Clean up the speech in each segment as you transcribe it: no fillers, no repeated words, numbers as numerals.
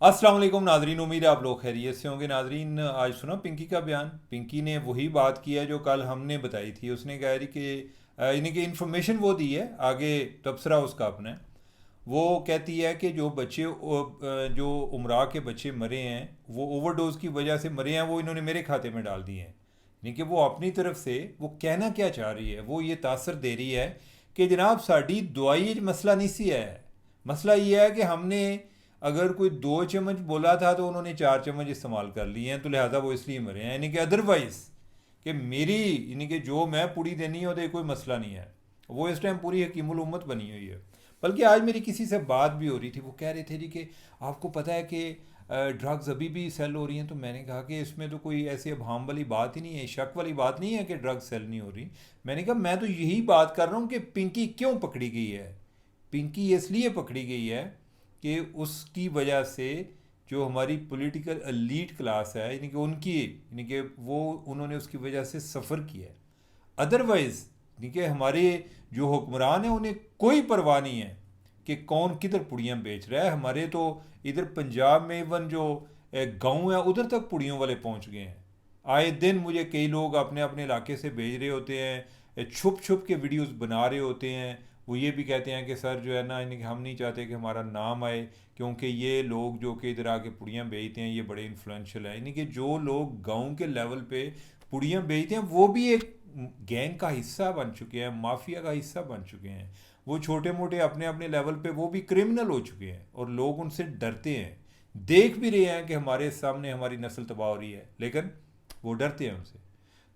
अस्सलाम वालेकुम नाजरीन, उम्मीद है आप लोग खैरियत से होंगे। नाजरीन, आज सुना पिंकी का बयान। पिंकी ने वही बात की है जो कल हमने बताई थी। उसने कहा है कि यानी कि इन्फॉर्मेशन वो दी है, आगे तबसरा उसका अपना है। वो कहती है कि जो बच्चे जो उमरा के बच्चे मरे हैं वो ओवरडोज की वजह से मरे हैं, वो इन्होंने मेरे खाते में डाल दिए हैं। यानी कि वो अपनी तरफ से वो कहना क्या चाह रही है, वो ये तासर दे रही है कि जनाब साड़ी दवाई मसला नहीं सी है। मसला ये है कि हमने अगर कोई 2 चम्मच बोला था तो उन्होंने 4 चम्मच इस्तेमाल कर लिए हैं, तो लिहाजा वो इसलिए मरे हैं। यानी कि अदरवाइज कि मेरी यानी कि जो मैं पूरी देनी है वो कोई मसला नहीं है। वो इस टाइम पूरी हकीमुल उम्मत बनी हुई है। बल्कि आज मेरी किसी से बात भी हो रही थी, वो कह रहे थे जी कि आपको पता है कि ड्रग्स अभी भी सेल हो रही हैं। तो मैंने कहा कि इसमें तो कोई ऐसी अभाम वाली बात ही नहीं है, शक वाली बात नहीं है कि ड्रग्स सेल नहीं हो रही। मैंने कहा मैं तो यही बात कर रहा हूँ कि पिंकी क्यों पकड़ी गई है। पिंकी इसलिए पकड़ी गई है कि उसकी वजह से जो हमारी पॉलिटिकल एलीट क्लास है, यानी कि उनकी यानी कि वो उन्होंने उसकी वजह से सफ़र किया है। अदरवाइज़ यानी कि हमारे जो हुक्मरान हैं उन्हें कोई परवाह नहीं है कि कौन किधर पुड़ियाँ बेच रहा है। हमारे तो इधर पंजाब में इवन जो गांव है उधर तक पुड़ियों वाले पहुंच गए हैं। आए दिन मुझे कई लोग अपने अपने इलाके से भेज रहे होते हैं, छुप छुप के वीडियोस बना रहे होते हैं। वो ये भी कहते हैं कि सर जो है ना, यानी कि हम नहीं चाहते कि हमारा नाम आए, क्योंकि ये लोग जो कि इधर आके पुड़ियाँ बेचते हैं ये बड़े इन्फ्लुएंशियल है। यानी कि जो लोग गांव के लेवल पे पुड़ियाँ बेचते हैं वो भी एक गैंग का हिस्सा बन चुके हैं, माफिया का हिस्सा बन चुके हैं। वो छोटे मोटे अपने अपने लेवल पे वो भी क्रिमिनल हो चुके हैं और लोग उनसे डरते हैं। देख भी रहे हैं कि हमारे सामने हमारी नस्ल तबाह हो रही है, लेकिन वो डरते हैं उनसे।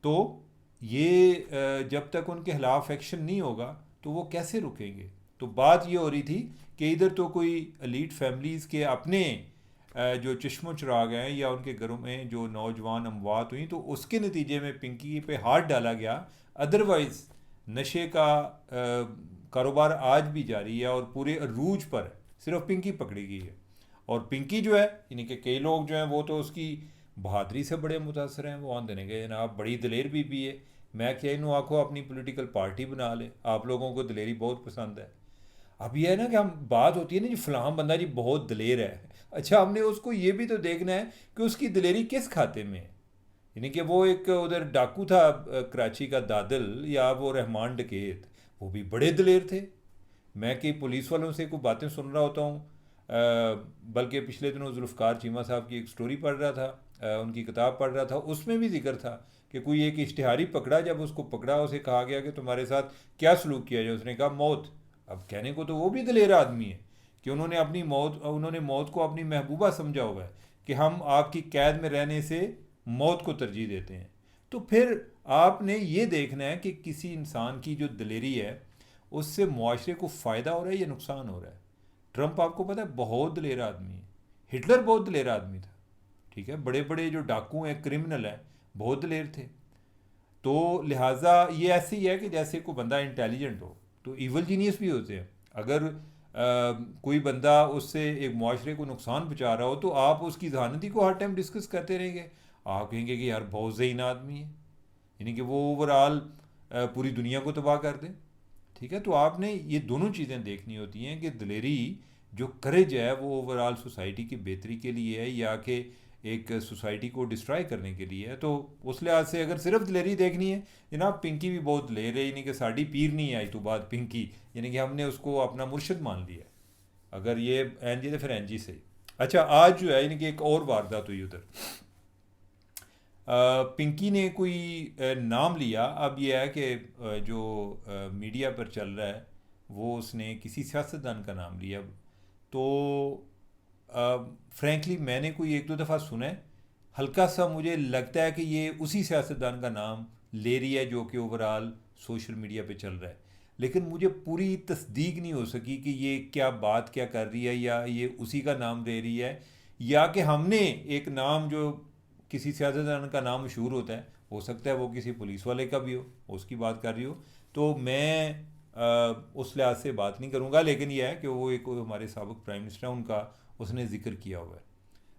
तो ये जब तक उनके खिलाफ एक्शन नहीं होगा तो वो कैसे रुकेंगे। तो बात ये हो रही थी कि इधर तो कोई एलीट फैमिलीज़ के अपने जो चश्मो चराग हैं या उनके घरों में जो नौजवान अमवात हुई, तो उसके नतीजे में पिंकी पे हाथ डाला गया। अदरवाइज़ नशे का कारोबार आज भी जारी है और पूरे अरूज पर है। सिर्फ पिंकी पकड़ी गई है। और पिंकी जो है यानी कि कई लोग जो हैं वो तो उसकी बहादरी से बड़े मुतासर हैं। वो आन देने गए जनाब बड़ी दलेर बीबी है। मैं क्या इनू आखो अपनी पॉलिटिकल पार्टी बना ले, आप लोगों को दलेरी बहुत पसंद है। अब ये है ना कि हम बात होती है ना जी फलां बंदा जी बहुत दलेर है। अच्छा, हमने उसको ये भी तो देखना है कि उसकी दलेरी किस खाते में है। यानी कि वो एक उधर डाकू था कराची का दादल, या वो रहमान डकैत, वो भी बड़े दलेर थे। मैं कि पुलिस वालों से कुछ बातें सुन रहा होता हूँ। बल्कि पिछले दिनों जुल्फ़कार चीमा साहब की एक स्टोरी पढ़ रहा था, उनकी किताब पढ़ रहा था, उसमें भी जिक्र था कि कोई एक इश्तिहारी पकड़ा, जब उसको पकड़ा उसे कहा गया कि तुम्हारे साथ क्या सलूक किया जाए, उसने कहा मौत। अब कहने को तो वो भी दलेर आदमी है कि उन्होंने मौत को अपनी महबूबा समझा हुआ है कि हम आपकी कैद में रहने से मौत को तरजीह देते हैं। तो फिर आपने ये देखना है कि किसी इंसान की जो दलेरी है उससे मुआशरे को फ़ायदा हो रहा है या नुकसान हो रहा है। ट्रंप आपको पता है बहुत दलेर आदमी है। हिटलर बहुत दलेर आदमी था। ठीक है, बड़े बड़े जो डाकू हैं, क्रिमिनल हैं, बहुत दलेर थे। तो लिहाजा ये ऐसे ही है कि जैसे कोई बंदा इंटेलिजेंट हो तो इवल जीनियस भी होते हैं। अगर कोई बंदा उससे एक मुआशरे को नुकसान पहुंचा रहा हो तो आप उसकी जहानती को हर टाइम डिस्कस करते रहेंगे। आप कहेंगे कि यार बहुत ज़हीन आदमी है, यानी कि वो ओवरऑल पूरी दुनिया को तबाह कर दे। ठीक है, तो आपने ये दोनों चीज़ें देखनी होती हैं कि दिलेरी जो करेज है वो ओवरऑल सोसाइटी की बेहतरी के लिए है या कि एक सोसाइटी को डिस्ट्रॉय करने के लिए है। तो उस लिहाज से अगर सिर्फ दिलेरी देखनी है, जनाब पिंकी भी बहुत दिलेर है। यानी कि साड़ी पीर नहीं आई तो बात पिंकी, यानी कि हमने उसको अपना मुर्शद मान लिया। अगर ये एन जी तो फिर एन जी से। अच्छा, आज जो है यानी कि एक और वारदात हुई उधर। पिंकी ने कोई नाम लिया। अब यह है कि जो मीडिया पर चल रहा है वो उसने किसी सियासतदान का नाम लिया। तो फ्रैंकली मैंने कोई एक दो दफ़ा सुना है, हल्का सा मुझे लगता है कि ये उसी सियासतदान का नाम ले रही है जो कि ओवरऑल सोशल मीडिया पे चल रहा है। लेकिन मुझे पूरी तस्दीक नहीं हो सकी कि ये क्या बात क्या कर रही है, या ये उसी का नाम ले रही है, या कि हमने एक नाम जो किसी सियासतदान का नाम मशहूर होता है, हो सकता है वो किसी पुलिस वाले का भी हो, उसकी बात कर रही हो। तो मैं उस लिहाज से बात नहीं करूँगा, लेकिन यह है कि वो एक हमारे साबिक प्राइम मिनिस्टर हैं उनका उसने जिक्र किया हुआ है।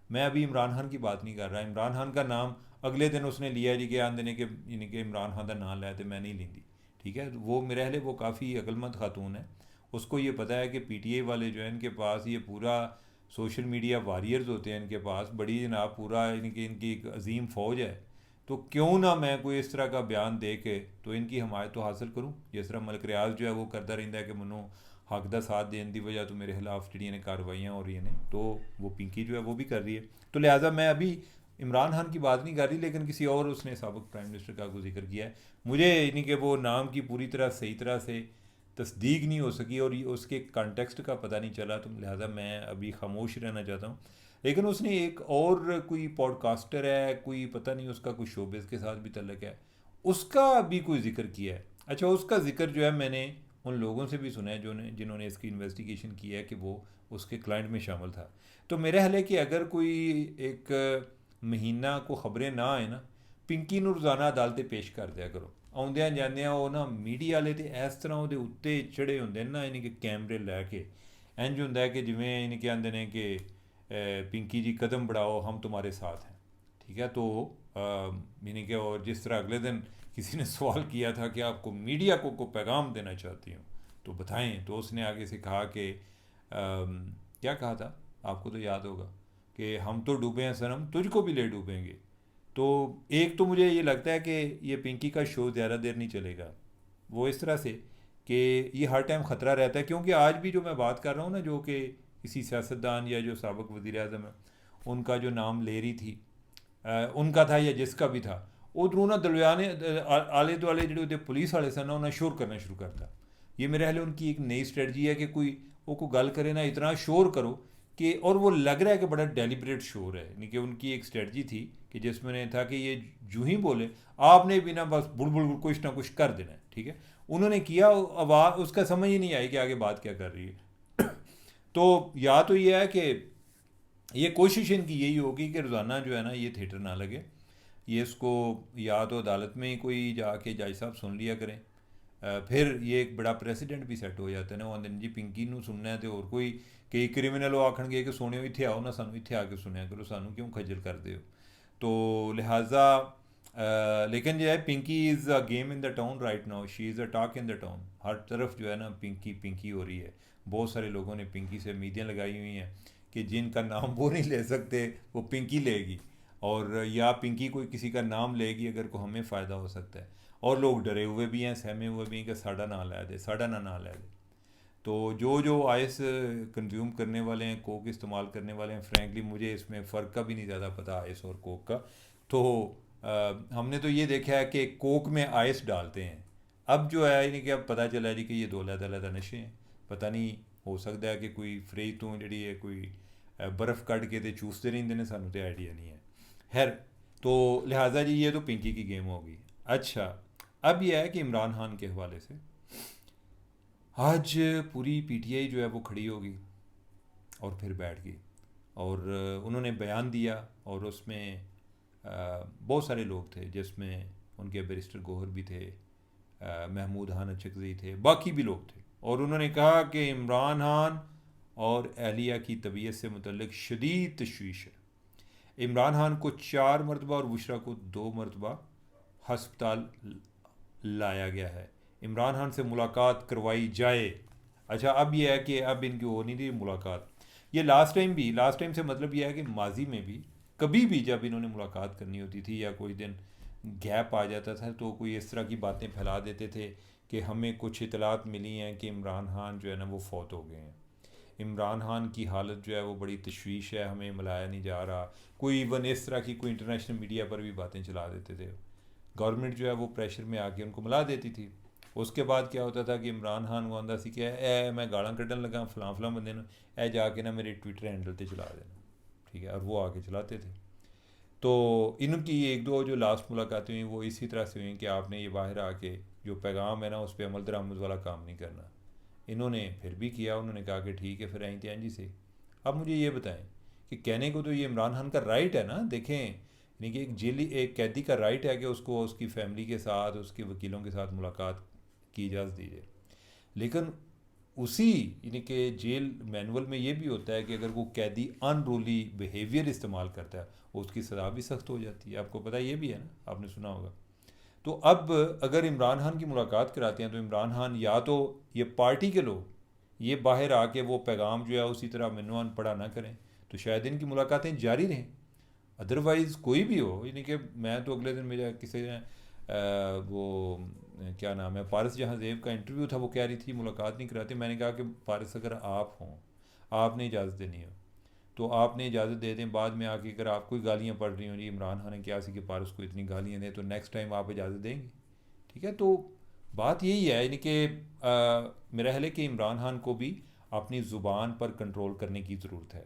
मैं अभी इमरान खान की बात नहीं कर रहा। इमरान खान का नाम अगले दिन उसने लिया जी कि आन देने के, यानी कि इमरान खान का नाम लाया तो मैं नहीं लेंदी। ठीक है, वो मेरे हले वो काफ़ी अक्लमंद खातून है। उसको ये पता है कि पीटीआई वाले जो है इनके पास ये पूरा सोशल मीडिया वॉरियर्स होते हैं इनके पास, बड़ी जनाब पूरा इनकी एक अजीम फ़ौज है, तो क्यों ना मैं कोई इस तरह का बयान दे के तो इनकी हमायत तो हासिल करूँ। जिस तरह मलिक रियाज जो है वो करता रहता है कि मनो हक का साथ देने की वजह तो मेरे खिलाफ जी ने कार्रवाइयाँ हो रही हैं, तो वो पिंकी जो है वो भी कर रही है। तो लिहाजा मैं अभी इमरान खान की बात नहीं कर रही, लेकिन किसी और उसने साबिक प्राइम मिनिस्टर का को जिक्र किया है। मुझे यानी कि वो नाम की पूरी तरह सही तरह से तस्दीक नहीं हो सकी और उसके कॉन्टेक्स्ट का पता नहीं चला, तो लिहाजा मैं अभी खामोश रहना चाहता हूँ। लेकिन उसने एक और कोई पॉडकास्टर है, कोई पता नहीं उसका कोई शोबिज़ के साथ भी तल्लक है, उसका भी कोई जिक्र किया है। अच्छा, उसका जिक्र जो है मैंने उन लोगों से भी सुना है जिन्होंने इसकी इन्वेस्टिगेशन की है कि वो उसके क्लाइंट में शामिल था। तो मेरा ख्याल है कि अगर कोई एक महीना को खबरें ना आए ना, पिंकी ਨੂੰ ਰੋਜ਼ਾਨਾ ਅਦਾਲਤੇ ਪੇਸ਼ ਕਰ ਦਿਆ ਕਰੋ। ਆਉਂਦਿਆਂ ਜਾਂਦਿਆਂ ਉਹ ਨਾ ਮੀਡੀਆ ਵਾਲੇ ਤੇ ਇਸ ਤਰ੍ਹਾਂ ਉਹਦੇ ਉੱਤੇ ਚੜੇ ਹੁੰਦੇ ਨੇ ਨਾ, ਯਾਨੀ ਕਿ ਕੈਮਰੇ ਲੈ ਕੇ ਇੰਜ ਹੁੰਦਾ ਹੈ ਕਿ ਜਿਵੇਂ ਯਾਨੀ ਕਿ ਆਂਦੇ ਨੇ ਕਿ पिंकी जी कदम बढ़ाओ हम तुम्हारे साथ हैं। ठीक है, तो यानी कि और जिस तरह अगले दिन किसी ने सवाल किया था कि आपको मीडिया को पैगाम देना चाहती हूँ तो बताएं, तो उसने आगे से कहा कि क्या कहा था, आपको तो याद होगा कि हम तो डूबे हैं सनम, तुझको भी ले डूबेंगे। तो एक तो मुझे ये लगता है कि ये पिंकी का शो ज़्यादा देर नहीं चलेगा, वो इस तरह से कि ये हर टाइम ख़तरा रहता है। क्योंकि आज भी जो मैं बात कर रहा हूँ ना, जो कि किसी सियासतदान या जो साबिक वज़ीर आज़म है उनका जो नाम ले रही थी, उनका था या जिसका भी था, उधरों ना दरमियाने आले दुआले जो पुलिस वाले सन ना उन्हें शोर करना शुरू करता। ये मेरे ख्याल उनकी एक नई स्ट्रेटजी है कि कोई गल करे ना, इतना शोर करो कि, और वो लग रहा है कि बड़ा डेलिब्रेट शोर है। यानी कि उनकी एक स्ट्रेटजी थी कि जिसमें था कि ये जूँ ही बोले आपने बिना बस बुलबुल कुछ ना कुछ कर देना है। ठीक है, उन्होंने किया, आवाज़ उसका समझ ही नहीं आई कि आगे बात क्या कर रही है। तो या तो ये है कि ये कोशिश इनकी यही होगी कि रोज़ाना जो है ना ये थिएटर ना लगे, ये इसको या तो अदालत में ही कोई जाके जज साहब सुन लिया करें, फिर ये एक बड़ा प्रेसिडेंट भी सैट हो जाता है ना, वो आंदे जी पिंकी नू सुनना है तो और कोई कई क्रिमिनल आखणगे कि सोने इत्थे आओ ना, सानू इत्थे आके सुनिया करो, सानू क्यों खज्जल करते हो। तो लिहाजा लेकिन जो है Pinky is a game in the town right now, she is a talk in the town. हर तरफ जो है ना पिंकी पिंकी हो रही है। बहुत सारे लोगों ने पिंकी से उम्मीदें लगाई हुई हैं कि जिनका नाम वो नहीं ले सकते वो पिंकी लेगी, और या पिंकी कोई किसी का नाम लेगी अगर को हमें फ़ायदा हो सकता है। और लोग डरे हुए भी हैं, सहमे हुए भी हैं कि साड़ा ना लै दे, साड़ा ना लै दे। तो जो आइस कंज्यूम करने वाले हैं, कोक इस्तेमाल करने वाले हैं, फ्रैंकली मुझे इसमें फ़र्क का भी नहीं ज़्यादा पता आइस और कोक का। तो हमने तो ये देखा है कि कोक में आइस डालते हैं। अब जो है यानी कि अब पता चला जी कि ये दो अलग नशे हैं। पता नहीं, हो सकता है कि कोई फ्री तो जी है कोई बर्फ़ कट के तो चूसते रहिंदे ने, सानू तो आइडिया नहीं है। खैर, तो लिहाजा जी ये तो पिंकी की गेम होगी। अच्छा, अब यह है कि इमरान खान के हवाले से आज पूरी पीटीआई जो है वो खड़ी होगी और फिर बैठ गई, और उन्होंने बयान दिया, और उसमें बहुत सारे लोग थे जिसमें उनके बैरिस्टर गोहर भी थे, महमूद खान अचकज़ई थे, बाकी भी लोग थे। और उन्होंने कहा कि इमरान खान और एहलिया की तबीयत से मुतल्लिक शदीद तशवीश है। इमरान खान को 4 मरतबा और बुशरा को 2 मरतबा हस्पताल लाया गया है, इमरान खान से मुलाकात करवाई जाए। अच्छा, अब यह है कि अब इनकी हो नहीं रही मुलाकात। ये लास्ट टाइम से मतलब यह है कि माजी में भी कभी भी जब इन्होंने मुलाकात करनी होती थी या कोई दिन गैप आ जाता था तो कोई इस तरह की बातें फैला देते थे कि हमें कुछ इतलात मिली हैं कि इमरान खान जो है ना वो फौत हो गए हैं, इमरान खान की हालत जो है वो बड़ी तशवीश है, हमें मिलाया नहीं जा रहा। कोई इवन इस तरह की कोई इंटरनेशनल मीडिया पर भी बातें चला देते थे। गवर्नमेंट जो है वो प्रेशर में आके उनको मिला देती थी। उसके बाद क्या होता था कि इमरान खान को आंदा सी कि ए मैं गालां कड्ढन लगा फलां बंदे नूं, ए जाके ना मेरे ट्विटर हैंडल ते चला देना। ठीक है, और वो आके चलाते थे। तो इनकी एक दो जो लास्ट मुलाकातें हुई वो इसी तरह से हुई कि आपने ये बाहर आके जो पैगाम है ना उस पर अमल दरामद वाला काम नहीं करना। इन्होंने फिर भी किया, उन्होंने कहा कि ठीक है फिर आई थी जी से। अब मुझे ये बताएं कि कहने को तो ये इमरान खान का राइट है ना, देखें यानी कि एक कैदी का राइट है कि उसको उसकी फैमिली के साथ उसके वकीलों के साथ मुलाकात की इजाज़त दी जाए, लेकिन उसी यानी कि जेल मैनुअल में ये भी होता है कि अगर वो कैदी अनरूली बिहेवियर इस्तेमाल करता है उसकी सज़ा भी सख्त हो जाती है। आपको पता ये भी है ना, आपने सुना होगा। तो अब अगर इमरान खान की मुलाकात कराते हैं तो इमरान खान या तो ये पार्टी के लोग ये बाहर आके वो पैगाम जो है उसी तरह मैनू अनपढ़ा ना करें, तो शायद इनकी मुलाकातें जारी रहें। अदरवाइज़ कोई भी हो, यानी कि मैं तो अगले दिन मेरा किसी ने वो क्या नाम है, पारस जहाँ ज़ेब का इंटरव्यू था, वो कह रही थी मुलाकात नहीं कराती। मैंने कहा कि पारस अगर आप हों, आपने इजाज़त देनी हो तो आपने इजाज़त दे दें। बाद में आके अगर आपको गालियाँ पड़ रही हों, जी इमरान खान ने क्या सी कि पारस को इतनी गालियाँ दें, तो नेक्स्ट टाइम आप इजाज़त देंगे। ठीक है, तो बात यही है, यानी कि मेरा ख्याल है कि इमरान खान को भी अपनी ज़ुबान पर कंट्रोल करने की ज़रूरत है।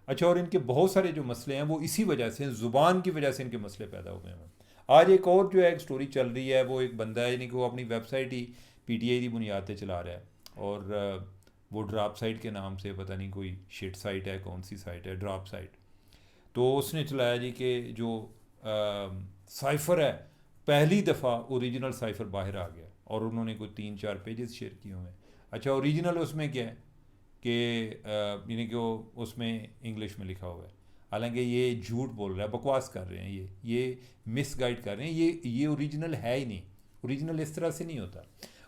अच्छा, और इनके बहुत सारे जो मसले हैं वो इसी वजह से, ज़ुबान की वजह से इनके मसले पैदा हुए हैं। आज एक और जो है एक स्टोरी चल रही है, वो एक बंदा है, यानी कि वो अपनी वेबसाइट ही पीटीआई की बुनियाद पे चला रहा है, और वो ड्रॉप साइट के नाम से, पता नहीं कोई शिट साइट है, कौन सी साइट है, ड्रॉप साइट। तो उसने चलाया जी कि जो साइफ़र है, पहली दफ़ा ओरिजिनल साइफ़र बाहर आ गया, और उन्होंने कोई 3-4 पेजेस शेयर किए हुए हैं। अच्छा, ओरिजिनल उसमें क्या है कि यानी कि वो उसमें इंग्लिश में लिखा हुआ है, हालांकि ये झूठ बोल रहा है, बकवास कर रहे हैं, ये मिसगाइड कर रहे हैं, ये ओरिजिनल है ही नहीं। ओरिजिनल इस तरह से नहीं होता।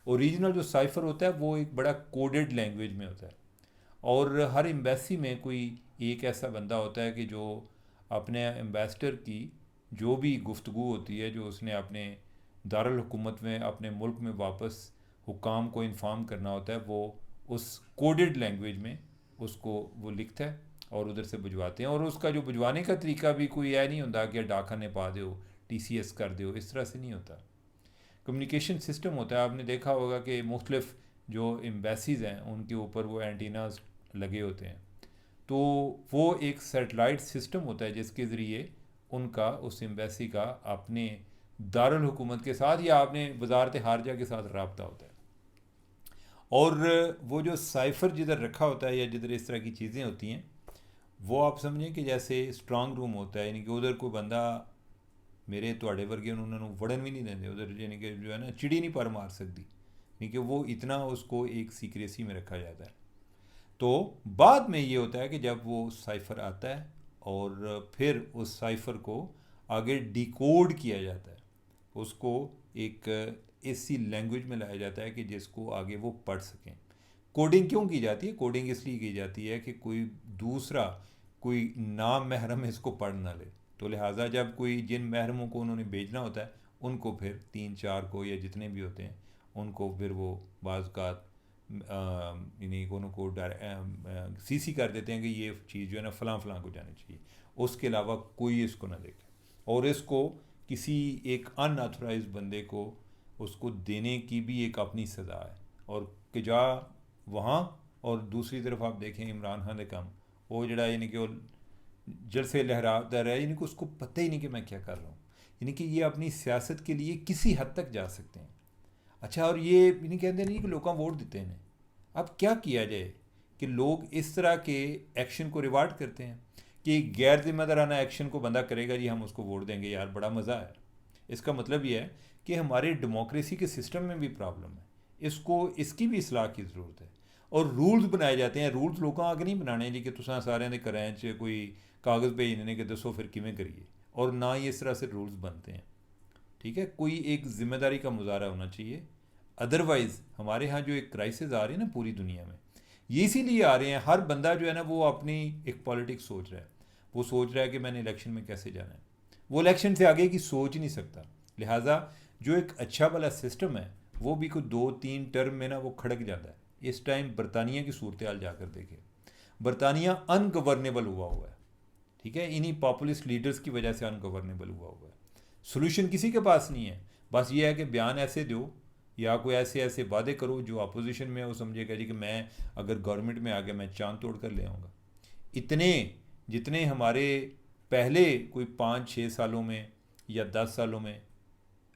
ओरिजिनल जो साइफ़र होता है वो एक बड़ा कोडेड लैंग्वेज में होता है, और हर एम्बेसी में कोई एक ऐसा बंदा होता है कि जो अपने एम्बेसडर की जो भी गुफ्तगू होती है, जो उसने अपने दारुल हुकूमत में, अपने मुल्क में वापस हुकाम को इन्फॉर्म करना होता है, वो उस कोडेड लैंग्वेज में उसको वो लिखता है और उधर से भिजवाते हैं। और उसका जो भिजवाने का तरीका भी कोई ऐ नहीं होता कि डाकखाने पा दो, टीसीएस कर दो, इस तरह से नहीं होता। कम्युनिकेशन सिस्टम होता है, आपने देखा होगा कि मुख्तलिफ जो एम्बेसीज़ हैं उनके ऊपर वो एंटीनाज लगे होते हैं, तो वो एक सेटेलाइट सिस्टम होता है जिसके ज़रिए उनका, उस एम्बेसी का अपने दारुल हुकूमत के साथ या अपने वजारत खारजा के साथ रब्ता होता है। और वो जो साइफ़र जिधर रखा होता है या जिधर इस तरह की चीज़ें होती हैं, वो आप समझें कि जैसे स्ट्रांग रूम होता है, यानी कि उधर कोई बंदा मेरे थोड़े वर्गे उन्होंने वड़न भी नहीं देंगे उधर, यानी कि जो है ना चिड़ी नहीं पर मार सकती, यानी कि वो इतना उसको एक सीक्रेसी में रखा जाता है। तो बाद में ये होता है कि जब वो साइफ़र आता है और फिर उस साइफ़र को आगे डिकोड किया जाता है, उसको एक ऐसी लैंग्वेज में लाया जाता है कि जिसको आगे वो पढ़ सकें। कोडिंग क्यों की जाती है? कोडिंग इसलिए की जाती है कि कोई दूसरा, कोई नाम महरम इसको पढ़ ना ले। तो लिहाजा जब कोई जिन महरमों को उन्होंने भेजना होता है, उनको फिर 3-4 को या जितने भी होते हैं, उनको फिर वो बाज़ का यानी उनको सीसी कर देते हैं कि ये चीज़ जो है ना फ़लाँ फ़लाँ को जानी चाहिए, उसके अलावा कोई इसको ना देखे। और इसको किसी एक अनऑथराइज बंदे को उसको देने की भी एक अपनी सज़ा है, और कि जा वहाँ। और दूसरी तरफ आप देखें इमरान खान कम, वो जड़ा यानी कि वो जलसे लहराता रहा, यानी कि उसको पता ही नहीं कि मैं क्या कर रहा हूँ, यानी कि ये अपनी सियासत के लिए किसी हद तक जा सकते हैं। अच्छा, और ये नहीं कहते नहीं कि लोग वोट देते हैं। अब क्या किया जाए कि लोग इस तरह के एक्शन को रिवार्ड करते हैं कि गैर जिम्मेदाराना एक्शन को बंदा करेगा, जी हम उसको वोट देंगे, यार बड़ा मज़ा है। इसका मतलब ये है कि हमारे डेमोक्रेसी के सिस्टम में भी प्रॉब्लम है, इसको, इसकी भी इसलाह की ज़रूरत है। और रूल्स बनाए जाते हैं, रूल्स लोगों आगे नहीं बनाने जी कि तुसां सारे ने करें च कोई कागज़ भेजने के दसो फिर किमें करिए, और ना ही इस तरह से रूल्स बनते हैं। ठीक है, कोई एक जिम्मेदारी का मुजाहरा होना चाहिए। अदरवाइज़ हमारे यहाँ जो एक क्राइसिस आ रही है ना पूरी दुनिया में, ये इसीलिए आ रहे हैं, हर बंदा जो है ना वो अपनी एक पॉलिटिक्स सोच रहा है। वो सोच रहा है कि मैंने इलेक्शन में कैसे जाना है, वो इलेक्शन से आगे की सोच ही नहीं सकता। लिहाजा जो एक अच्छा वाला सिस्टम है वो भी कोई 2-3 टर्म में ना वो खड़क जाता है। इस टाइम बरतानिया की सूरत हाल जाकर देखें, बरतानिया अनगवर्नेबल हुआ है। ठीक है, इन्हीं पॉपुलिस्ट लीडर्स की वजह से अनगवर्नेबल हुआ है। सोल्यूशन किसी के पास नहीं है, बस ये है कि बयान ऐसे दो या कोई ऐसे ऐसे वादे करो जो अपोजिशन में वो समझेगा जी कि मैं अगर गवर्नमेंट में आ गया मैं चांद तोड़ कर ले आऊँगा। इतने जितने हमारे पहले कोई 5-6 सालों में या 10 सालों में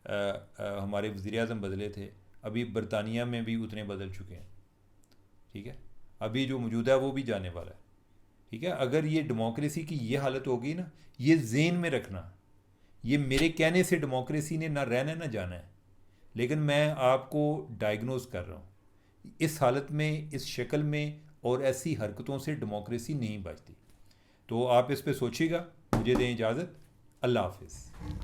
हमारे वज़ीर आज़म बदले थे, अभी बरतानिया में भी उतने बदल चुके हैं। ठीक है, अभी जो मौजूदा है वो भी जाने वाला है। ठीक है, अगर ये डेमोक्रेसी की ये हालत होगी ना, ये जेन में रखना, ये मेरे कहने से डेमोक्रेसी ने ना रहना ना जाना है, लेकिन मैं आपको डायग्नोज कर रहा हूँ, इस हालत में, इस शक्ल में और ऐसी हरकतों से डेमोक्रेसी नहीं बचती। तो आप इस पे सोचिएगा। मुझे दें इजाज़त। अल्लाह हाफिज़।